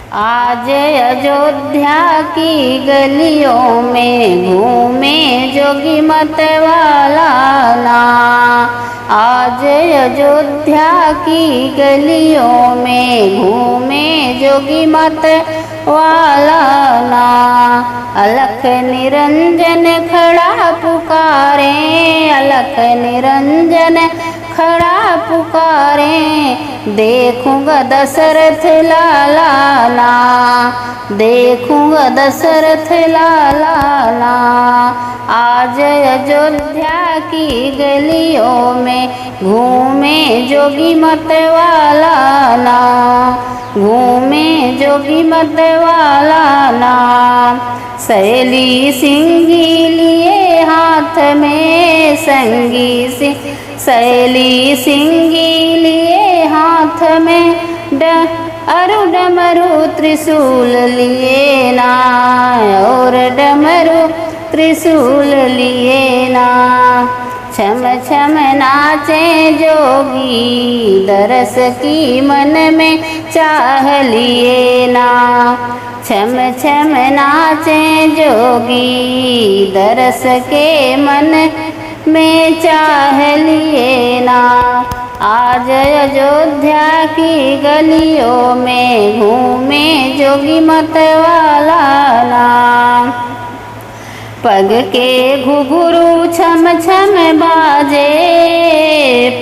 आज अयोध्या की गलियों में घूमे जोगी मत वाला ना। आज अयोध्या की गलियों में घूमे जोगी मत वाला ना। अलख निरंजन खड़ा पुकारे, अलख निरंजन खड़ा पुकारे, देखूंगा दशरथ लाला ना, देखूंगा दशरथ लाला ना। आज अयोध्या की गलियों में घूमे जोगी मत वाला ना, घूमे जोगी मत वाला ना। सहेली सिंगी लिए हाथ में संगी सिंह, सहेली सिंगी लिए हाथ में अरु डमरू त्रिशूल लिए ना, और डमरू त्रिशूल लिए ना। छम छम नाचे जोगी दरस की मन में चाह लिए ना। छम छम नाचे जोगी दरस के मन में चाह लिए ना। आज अयोध्या की गलियों में घूमे जोगी मत वाला ना। पग के घुघरू छम छम बाजे,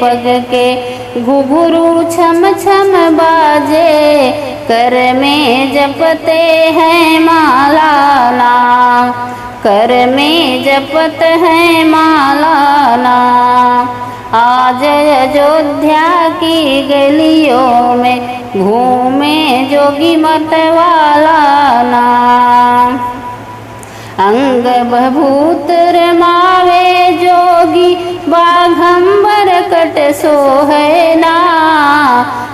पग के घुघरू छम छम बाजे, कर में जपते हैं माला ना, कर में जपत है माला ना। आज अयोध्या की गलियों में घूमे जोगी मत वाला ना। अंग बभूत रमावे जोगी बाघंबर कट सोहे ना,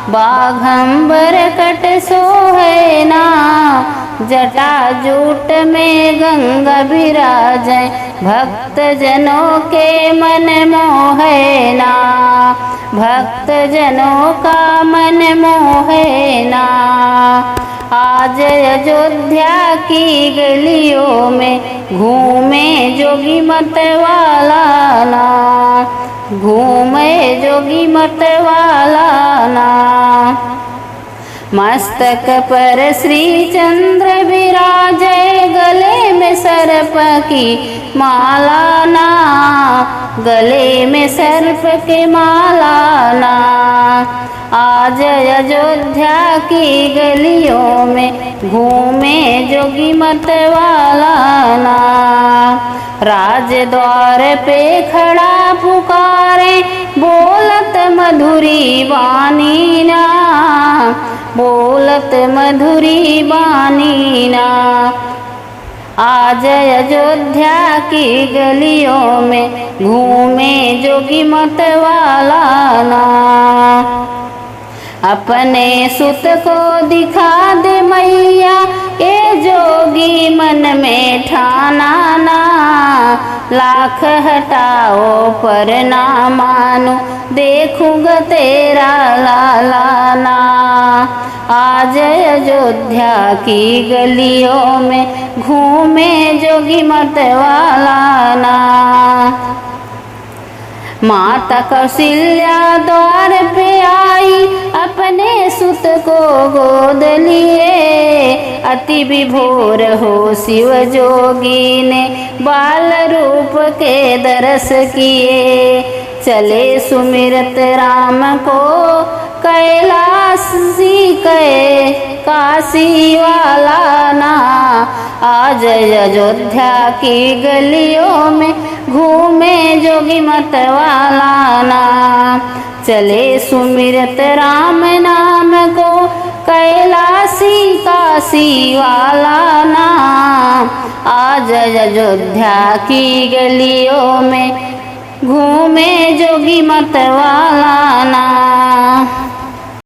बाघंबर कट सोहे ना। जटा जूट में गंगा विराजे, भक्त जनों के मन मोहे ना, भक्त जनों का मन मोहे ना। आज अयोध्या की गलियों में घूमे जोगी मत वाला ना, घूमे जोगी मत वाला ना। मस्तक पर श्री चंद्र विराजे, गले में सर्प की माला ना, गले में सर्प की माला ना। आज अयोध्या की गलियों में घूमे जोगी मत वाला ना। राज द्वार पे खड़ा पुकारे, बोलत मधुरी वाणी ना, बोलत मधुरी वाणी ना। आज अयोध्या की गलियों में घूमे जोगी मत वाला ना। अपने सुत को दिखा दे मैया, ये जोगी मन में ठाना ना। लाख हटाओ पर ना मानो, देखूंगा तेरा लाला ना। आज अयोध्या की गलियों में घूमे जोगी मत वाला ना। माता कौशल्या द्वार पे आई, अपने सुत को गोद लिए। अति विभोर हो शिव जोगी ने, बाल रूप के दरस किए। चले सुमिरत राम को कैलाशी कै काशी वाला ना। आज अयोध्या की गलियों में घूमे जोगी मत वाला ना। चले सुमिरत राम नाम को कैलाशी काशी वाला ना। आज अयोध्या की गलियों में घूमे जोगी मत वाला ना।